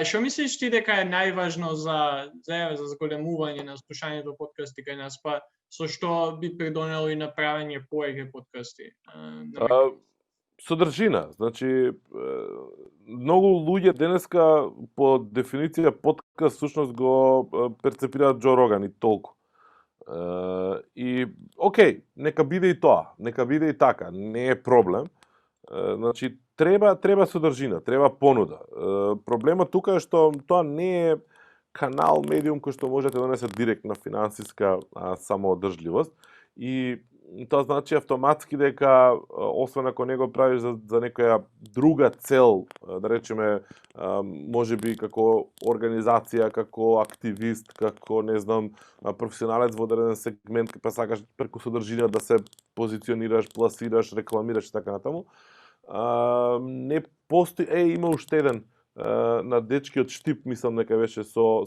Што мислиш ти дека е најважно за зголемување на слушањето подкасти кај нас, па со што би придонело и направење повеќе подкасти? А, Содржина, значи многу луѓе денеска по дефиниција подкаст всушност го перцепираат Џо Роган и толку. И окей, нека биде и тоа, нека биде и така, не е проблем. Значи треба содржина, треба понуда. Проблемот тука е што тоа не е канал, медиум кој што можете да донесе директна финансиска самоодржливост и тоа значи автоматски дека освен ако не го правиш за некоја друга цел, да речеме можеби како организација, како активист, како не знам професионалец во даден сегмент, па сакаш преку содржина да се позиционираш, пласираш, рекламираш и така натаму. Не постои, има уште еден на дечкиот Штип, мислам дека беше со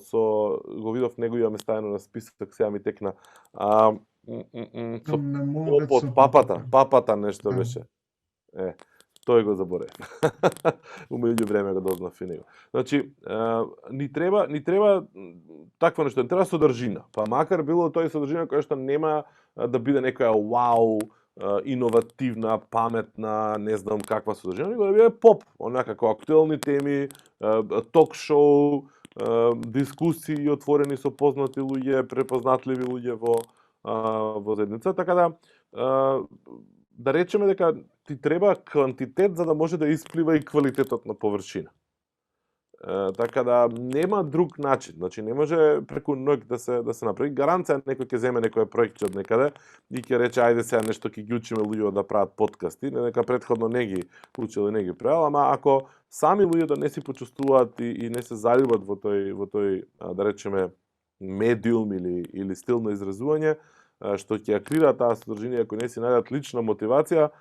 го видов неговиот ставено на список, сега ми текна. Од папата нешто беше. Тој го заборев. Умеѓу време го дознав и него. Значи, ни треба такво нешто, не треба содржина. Па макар било тој содржина која што нема да биде некоја вау, иновативна, паметна, не знам каква содржина, него да биде поп, онакако актуелни теми, ток-шоу, дискусии отворени со познати луѓе, препознатливи луѓе во заедница, така да речеме дека ти треба квантитет за да може да исплива и квалитетот на површина. Така да нема друг начин, значи не може преку ноќ да се направи. Гаранција некој ќе земе некој проект од некаде и ќе рече ајде сега нешто ќе ги учиме луѓето да прават подкасти, не дека претходно не ги учил и не ги правил, ама ако сами луѓето не си почувствуваат и не се заљубат во тој да речеме медиум или стил на изразување, што ќе ја крира таа содржина, ако не си најдат лична мотивација,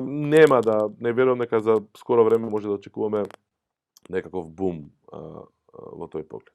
не верувам дека за скоро време може да очекуваме некаков бум во тој поглед.